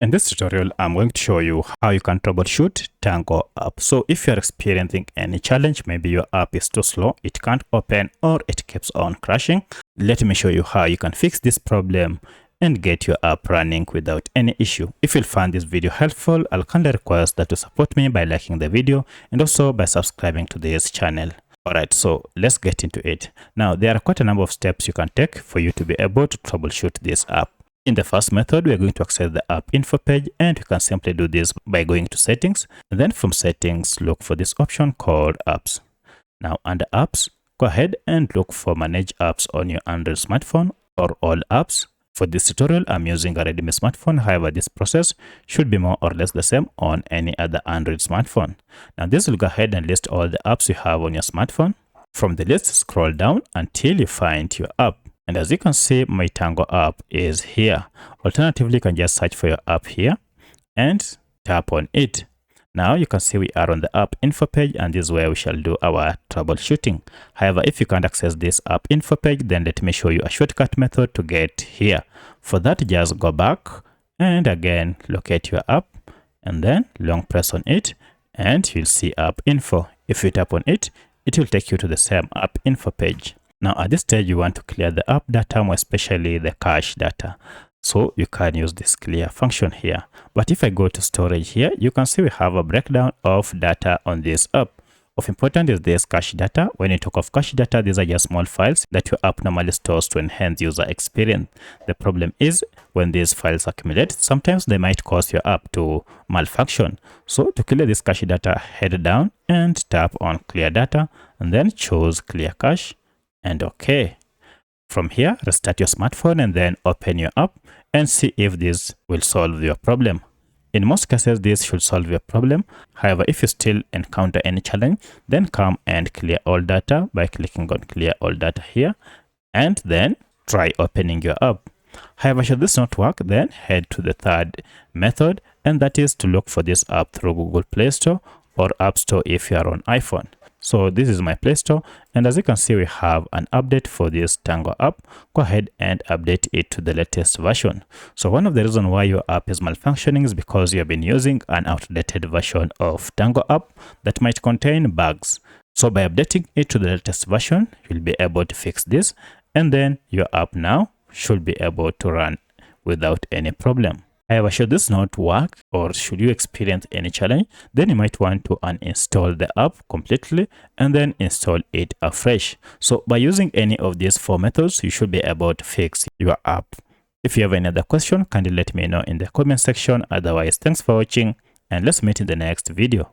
In this tutorial, I'm going to show you how you can troubleshoot Tango app. So if you're experiencing any challenge, maybe your app is too slow, it can't open, or it keeps on crashing, let me show you how you can fix this problem and get your app running without any issue. If you find this video helpful, I'll kindly request that you support me by liking the video and also by subscribing to this channel. Alright, so let's get into it. Now, there are quite a number of steps you can take for you to be able to troubleshoot this app. In the first method, we are going to access the app info page, and you can simply do this by going to settings. And then from settings, look for this option called apps. Now under apps, go ahead and look for manage apps on your Android smartphone or all apps. For this tutorial, I'm using a Redmi smartphone. However, this process should be more or less the same on any other Android smartphone. Now this will go ahead and list all the apps you have on your smartphone. From the list, scroll down until you find your app. And as you can see, my Tango app is here. Alternatively, you can just search for your app here and tap on it. Now you can see we are on the app info page, and this is where we shall do our troubleshooting. However, if you can't access this app info page, then let me show you a shortcut method to get here. For that, just go back and again locate your app and then long press on it and you'll see app info. If you tap on it, it will take you to the same app info page. Now at this stage, you want to clear the app data, more especially the cache data. So you can use this clear function here. But if I go to storage here, you can see we have a breakdown of data on this app. Of important is this cache data. When you talk of cache data, these are just small files that your app normally stores to enhance user experience. The problem is when these files accumulate, sometimes they might cause your app to malfunction. So to clear this cache data, head down and tap on clear data and then choose clear cache. And okay. From here, restart your smartphone and then open your app and see if this will solve your problem. In most cases, this should solve your problem. However, if you still encounter any challenge, then come and clear all data by clicking on clear all data here and then try opening your app. However, should this not work, then head to the third method, and that is to look for this app through Google Play Store or App Store if you are on iPhone. So this is my Play Store, and as you can see, we have an update for this Tango app. Go ahead and update it to the latest version. So one of the reasons why your app is malfunctioning is because you have been using an outdated version of Tango app that might contain bugs. So by updating it to the latest version, you'll be able to fix this, and then your app now should be able to run without any problem. However, should this not work or should you experience any challenge, then you might want to uninstall the app completely and then install it afresh. So by using any of these four methods, you should be able to fix your app. If you have any other question, kindly let me know in the comment section. Otherwise, thanks for watching and let's meet in the next video.